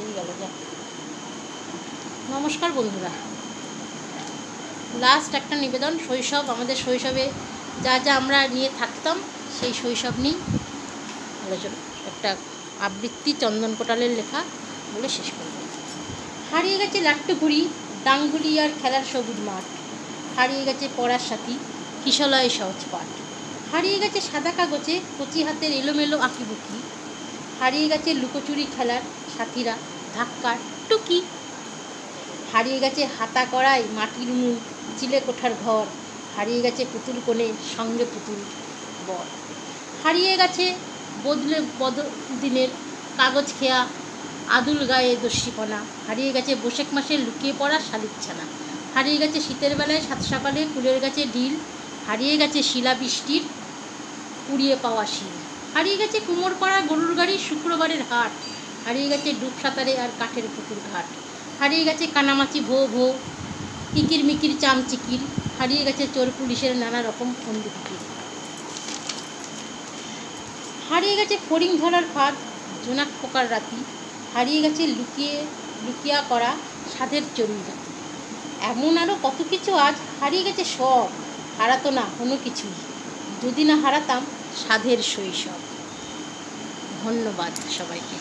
বেরিয়ে গেল যা। নমস্কার বন্ধুরা, লাস্ট একটা নিবেদন। শৈশব, আমাদের শৈশবে যা যা আমরা নিয়ে থাকতাম সেই শৈশব নিয়েই আলোচনা, একটা আবৃত্তি চন্দন কোটালের লেখা বলে শেষ করব। হারিয়ে গেছে লাট্টু ঘুড়ি, ডাঙ্গুলি আর খেলার সবুজ মাঠ। হারিয়ে গেছে পড়ার সাথী, কিশলয় সহজ পাঠ। হারিয়ে গেছে সাদা কাগজে কচি হাতের এলোমেলো আঁকিবুকি। হারিয়ে গেছে লুকোচুরি খেলার সাথীরা, ধাক্কার টুকি। হারিয়ে গেছে হাতা কড়াই, মাটির উনুন, চিলে কোঠার ঘর। হারিয়ে গেছে পুতুল কোণে, সঙ্গে পুতুল বর। হারিয়ে গেছে দিনের কাগজ খেয়া, আদুল গায়ে দস্যিপনা। হারিয়ে গেছে বৈশাখ মাসে লুকিয়ে পড়া শালিকছানা। হারিয়ে গেছে শীতের বেলায় সাত সকালে কুলের গাছে ঢিল। হারিয়ে গেছে শিলাবৃষ্টির কুড়িয়ে পাওয়া শিল। হারিয়ে গেছে কুমোর পাড়া গরুর গাড়ির শুক্রবারের হাট। হারিয়ে গেছে ডুব সাঁতারে আর কাঠের পুকুর ঘাট। হারিয়ে গেছে কানামাছি ভো ভো, কিকির মিকির চামচিকির। হারিয়ে গেছে চোর পুলিশের নানা রকম ফন্দিফিকির। হারিয়ে গেছে ফড়িং ধরার ফাঁদ, জোনাক পোকার রাতি। হারিয়ে গেছে লুকিয়া করা সাধের চড়ুই জাতি। এমন আরও কত কিছু আজ হারিয়ে গেছে সব, হারাতো না কোনো কিছুই যদি না হারাতাম সাধের শৈশব। ধন্যবাদ সবাইকে।